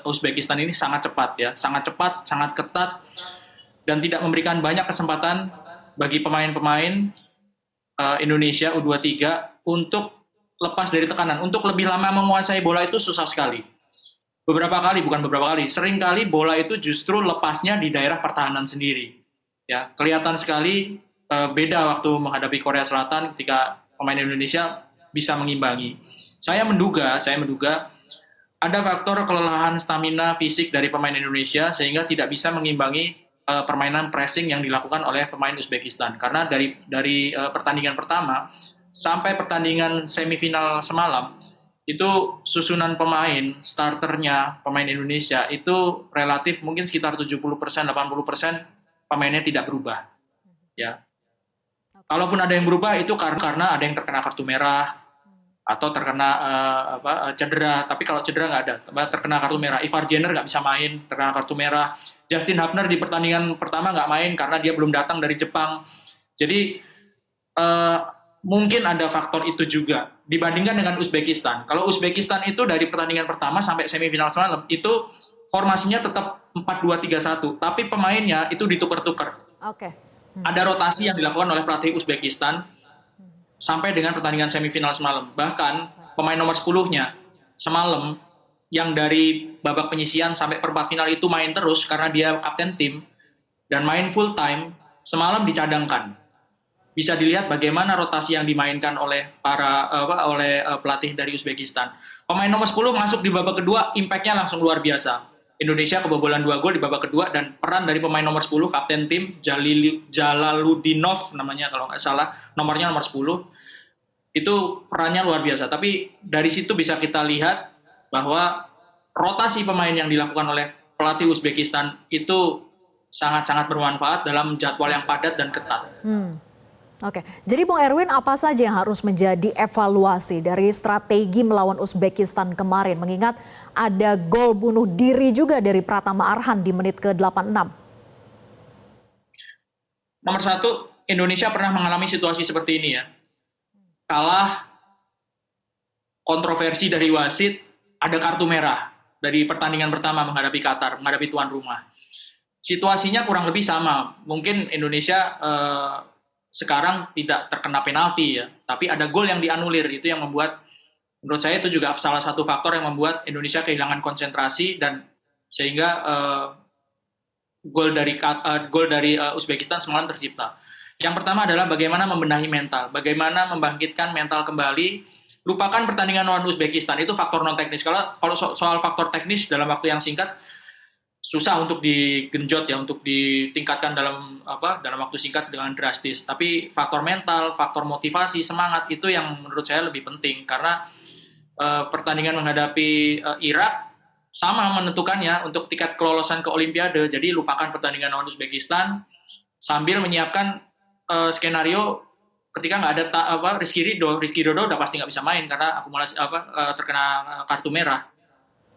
Uzbekistan ini sangat cepat ya, sangat cepat, sangat ketat, dan tidak memberikan banyak kesempatan bagi pemain-pemain Indonesia U23 untuk lepas dari tekanan, untuk lebih lama menguasai bola itu susah sekali. Beberapa kali, sering kali bola itu justru lepasnya di daerah pertahanan sendiri. Ya, kelihatan sekali beda waktu menghadapi Korea Selatan ketika pemain Indonesia bisa mengimbangi. Saya menduga ada faktor kelelahan stamina fisik dari pemain Indonesia sehingga tidak bisa mengimbangi permainan pressing yang dilakukan oleh pemain Uzbekistan. Karena dari pertandingan pertama sampai pertandingan semifinal semalam itu susunan pemain starternya pemain Indonesia itu relatif mungkin sekitar 70% 80% pemainnya tidak berubah ya. Kalaupun ada yang berubah itu karena ada yang terkena kartu merah atau terkena cedera. Tapi kalau cedera nggak ada, terkena kartu merah. Ivar Jenner nggak bisa main, terkena kartu merah. Justin Hubner di pertandingan pertama nggak main karena dia belum datang dari Jepang. Jadi mungkin ada faktor itu juga dibandingkan dengan Uzbekistan. Kalau Uzbekistan itu dari pertandingan pertama sampai semifinal semalam itu formasinya tetap 4-2-3-1, tapi pemainnya itu ditukar-tukar. Oke. Ada rotasi yang dilakukan oleh pelatih Uzbekistan sampai dengan pertandingan semifinal semalam. Bahkan pemain nomor 10-nya semalam yang dari babak penyisian sampai perempat final itu main terus karena dia kapten tim dan main full time, semalam dicadangkan. Bisa dilihat bagaimana rotasi yang dimainkan oleh pelatih dari Uzbekistan. Pemain nomor 10 masuk di babak kedua, impact-nya langsung luar biasa. Indonesia kebobolan 2 gol di babak kedua dan peran dari pemain nomor 10 kapten tim Jalaludinov namanya kalau nggak salah, nomornya nomor 10. Itu perannya luar biasa. Tapi dari situ bisa kita lihat bahwa rotasi pemain yang dilakukan oleh pelatih Uzbekistan itu sangat-sangat bermanfaat dalam jadwal yang padat dan ketat. Oke, jadi Bung Erwin, apa saja yang harus menjadi evaluasi dari strategi melawan Uzbekistan kemarin? Mengingat ada gol bunuh diri juga dari Pratama Arhan di menit ke-86. Nomor satu, Indonesia pernah mengalami situasi seperti ini ya. Kalah, kontroversi dari wasit, ada kartu merah dari pertandingan pertama menghadapi Qatar, menghadapi tuan rumah. Situasinya kurang lebih sama. Mungkin Indonesia sekarang tidak terkena penalti ya, tapi ada gol yang dianulir, itu yang membuat menurut saya itu juga salah satu faktor yang membuat Indonesia kehilangan konsentrasi dan sehingga gol dari Uzbekistan semalam tercipta. Yang pertama adalah bagaimana membenahi mental, bagaimana membangkitkan mental kembali. Lupakan pertandingan lawan Uzbekistan, itu faktor non teknis. Kalau soal faktor teknis dalam waktu yang singkat susah untuk digenjot ya, untuk ditingkatkan dalam waktu singkat dengan drastis. Tapi faktor mental, faktor motivasi, semangat itu yang menurut saya lebih penting karena pertandingan menghadapi Irak sama menentukannya untuk tiket kelolosan ke Olimpiade. Jadi lupakan pertandingan lawan Uzbekistan sambil menyiapkan skenario ketika nggak ada Rizky Ridho udah pasti nggak bisa main karena akumulasi terkena kartu merah.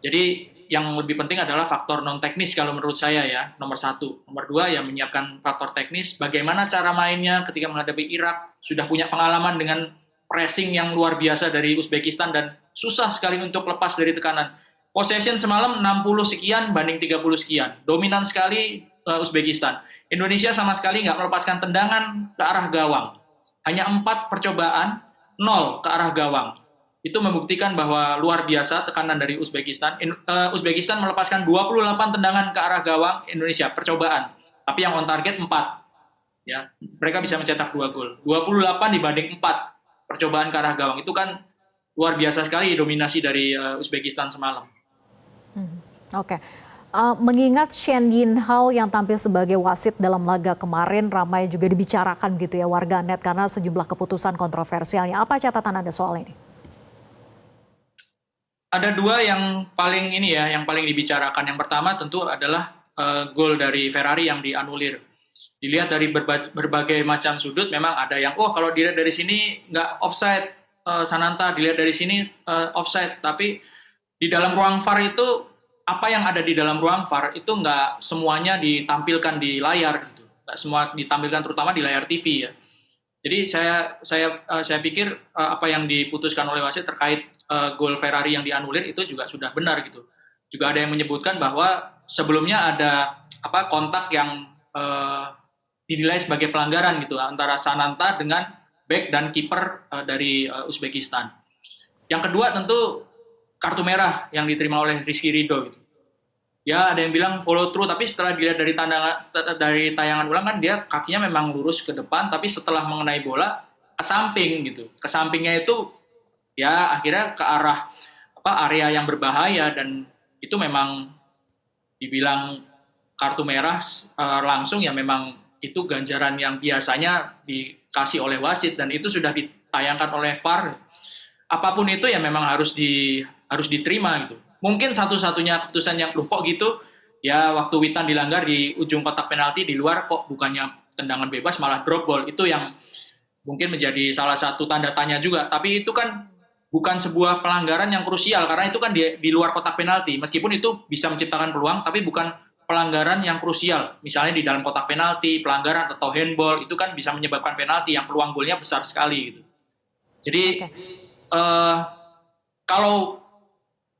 Jadi yang lebih penting adalah faktor non teknis kalau menurut saya ya, nomor satu. Nomor dua ya menyiapkan faktor teknis, bagaimana cara mainnya ketika menghadapi Irak, sudah punya pengalaman dengan pressing yang luar biasa dari Uzbekistan dan susah sekali untuk lepas dari tekanan. Possession semalam 60 sekian banding 30 sekian, dominan sekali Uzbekistan. Indonesia sama sekali nggak melepaskan tendangan ke arah gawang. Hanya 4 percobaan, 0 ke arah gawang. Itu membuktikan bahwa luar biasa tekanan dari Uzbekistan. Uzbekistan melepaskan 28 tendangan ke arah gawang Indonesia, percobaan. Tapi yang on target 4. Ya, mereka bisa mencetak 2 gol. 28 dibanding 4 percobaan ke arah gawang. Itu kan luar biasa sekali dominasi dari Uzbekistan semalam. Oke. Mengingat Shen Yinhao yang tampil sebagai wasit dalam laga kemarin ramai juga dibicarakan gitu ya warganet karena sejumlah keputusan kontroversialnya. Apa catatan Anda soal ini? Ada 2 yang paling yang paling dibicarakan. Yang pertama tentu adalah gol dari Ferrari yang dianulir. Dilihat dari berbagai macam sudut, memang ada yang kalau dilihat dari sini nggak offside, Sananta dilihat dari sini offside. Tapi di dalam ruang VAR itu apa yang ada di dalam ruang VAR itu nggak semuanya ditampilkan di layar gitu, nggak semua ditampilkan terutama di layar TV ya. Jadi saya pikir apa yang diputuskan oleh wasit terkait gol Ferrari yang dianulir itu juga sudah benar gitu. juga ada yang menyebutkan bahwa sebelumnya ada kontak yang dinilai sebagai pelanggaran gitu antara Sananta dengan bek dan kiper dari Uzbekistan. Yang kedua tentu kartu merah yang diterima oleh Rizky Ridho gitu. Ya ada yang bilang follow through, tapi setelah dilihat dari tayangan ulang kan dia kakinya memang lurus ke depan, tapi setelah mengenai bola ke samping gitu. Ke sampingnya itu ya akhirnya ke arah area yang berbahaya, dan itu memang dibilang kartu merah langsung ya memang itu ganjaran yang biasanya dikasih oleh wasit, dan itu sudah ditayangkan oleh VAR. Apapun itu ya memang harus diterima gitu. Mungkin satu-satunya keputusan yang kok gitu ya waktu Witan dilanggar di ujung kotak penalti di luar, kok bukannya tendangan bebas malah drop ball, itu yang mungkin menjadi salah satu tanda tanya juga. Tapi itu kan bukan sebuah pelanggaran yang krusial karena itu kan di luar kotak penalti. Meskipun itu bisa menciptakan peluang, tapi bukan pelanggaran yang krusial. Misalnya di dalam kotak penalti, pelanggaran atau handball itu kan bisa menyebabkan penalti yang peluang golnya besar sekali gitu. Jadi kalau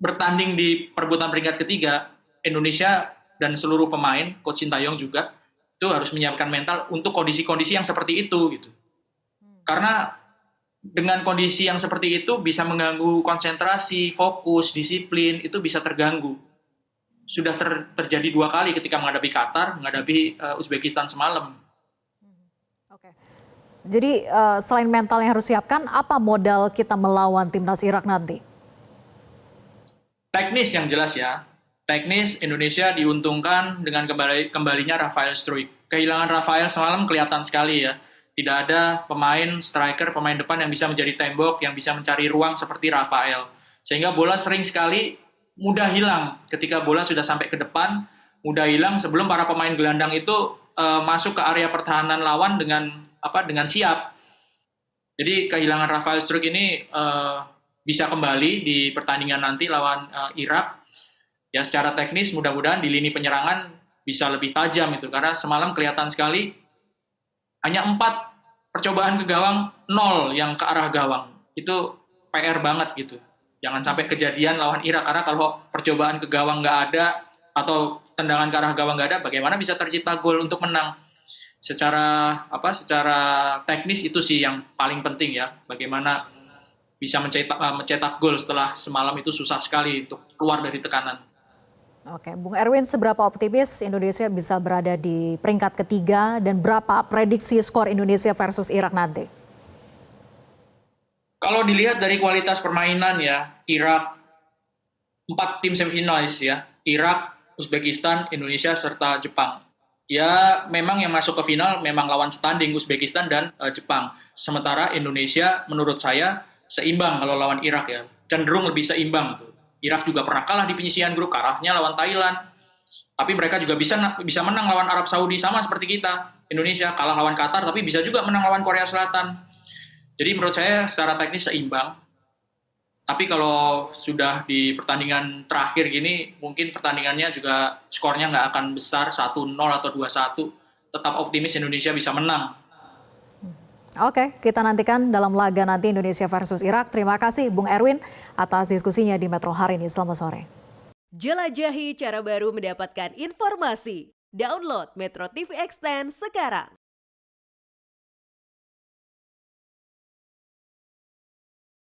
bertanding di perebutan peringkat ketiga, Indonesia dan seluruh pemain, Coach Sintayong juga, itu harus menyiapkan mental untuk kondisi-kondisi yang seperti itu gitu. Karena dengan kondisi yang seperti itu bisa mengganggu konsentrasi, fokus, disiplin, itu bisa terganggu. Sudah terjadi 2 kali ketika menghadapi Qatar, menghadapi Uzbekistan semalam. Oke. Jadi selain mental yang harus siapkan, apa modal kita melawan timnas Irak nanti? Teknis yang jelas ya. Teknis Indonesia diuntungkan dengan kembalinya Rafael Struijk. Kehilangan Rafael semalam kelihatan sekali ya. Tidak ada pemain striker, pemain depan yang bisa menjadi tembok, yang bisa mencari ruang seperti Rafael. Sehingga bola sering sekali mudah hilang ketika bola sudah sampai ke depan, mudah hilang sebelum para pemain gelandang itu masuk ke area pertahanan lawan dengan siap. Jadi kehilangan Rafael Struijk ini bisa kembali di pertandingan nanti lawan Irak. Ya secara teknis mudah-mudahan di lini penyerangan bisa lebih tajam itu, karena semalam kelihatan sekali hanya 4 percobaan ke gawang, 0 yang ke arah gawang. Itu PR banget gitu. Jangan sampai kejadian lawan Irak, karena kalau percobaan ke gawang nggak ada atau tendangan ke arah gawang nggak ada, bagaimana bisa tercipta gol untuk menang? Secara teknis itu sih yang paling penting ya. Bagaimana bisa mencetak gol setelah semalam itu susah sekali untuk keluar dari tekanan. Oke, Bung Erwin, seberapa optimis Indonesia bisa berada di peringkat ketiga dan berapa prediksi skor Indonesia versus Irak nanti? Kalau dilihat dari kualitas permainan ya, Irak 4 tim semifinalis ya, Irak, Uzbekistan, Indonesia serta Jepang. Ya memang yang masuk ke final memang lawan standing Uzbekistan dan Jepang. Sementara Indonesia menurut saya seimbang kalau lawan Irak ya, cenderung lebih seimbang. Irak juga pernah kalah di penyisihan grup, kalahnya lawan Thailand. Tapi mereka juga bisa menang lawan Arab Saudi, sama seperti kita. Indonesia kalah lawan Qatar, tapi bisa juga menang lawan Korea Selatan. Jadi menurut saya secara teknis seimbang. Tapi kalau sudah di pertandingan terakhir gini, mungkin pertandingannya juga skornya nggak akan besar, 1-0 atau 2-1. Tetap optimis Indonesia bisa menang. Oke, kita nantikan dalam laga nanti Indonesia versus Irak. Terima kasih Bung Erwin atas diskusinya di Metro hari ini. Selamat sore. Jelajahi cara baru mendapatkan informasi. Download Metro TV Extend sekarang.